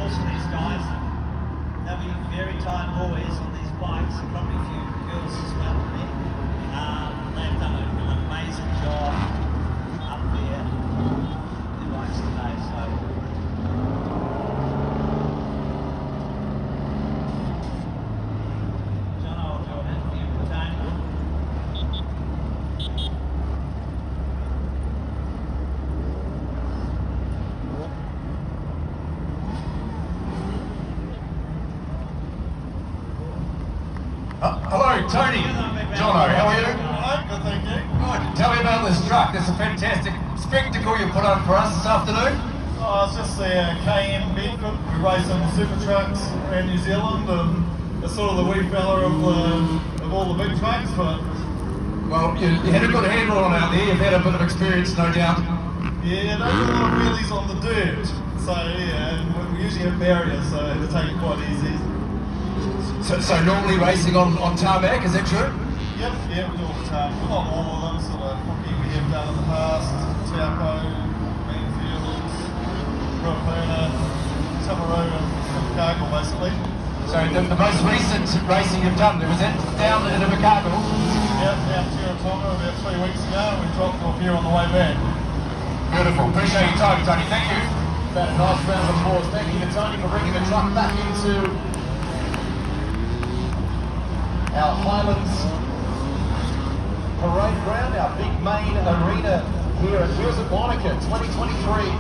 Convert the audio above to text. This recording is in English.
course for these guys. They'll be very tight boys on these bikes, and probably a few girls as well. They've done an amazing job up there in the bikes today. So. John, I'll do it for you, Tony. Hello, Tony. Jono, how are you? Hello, good, thank you. Good. Tell me about this truck. It's a fantastic spectacle you put on for us this afternoon. Oh, it's just the KM Bedford. We race on super trucks around New Zealand, and it's sort of the wee fella of all the big trucks, but Well, you had a good handle on out there. You've had a bit of experience, no doubt. yeah, don't do a lot of wheelies on the dirt. So yeah, and we usually have barriers, so to take it quite easy. So normally racing on tarmac, is that true? Yep, yeah, we do all the time. Well, not all of them, sort of hockey we have done in the past, Taupo, Greenfields, Ruapuna, Timaru and Chicago basically. So the most recent racing you've done, was that down in Invercargill? Yep, down to Tonga about 3 weeks ago, and we dropped off here on the way back. Beautiful. Appreciate your time, Tony. Thank you. About a nice round of applause. Thank you to Tony for bringing the truck back into our Highlands parade ground, our big main arena here at Wheels at Wanaka 2023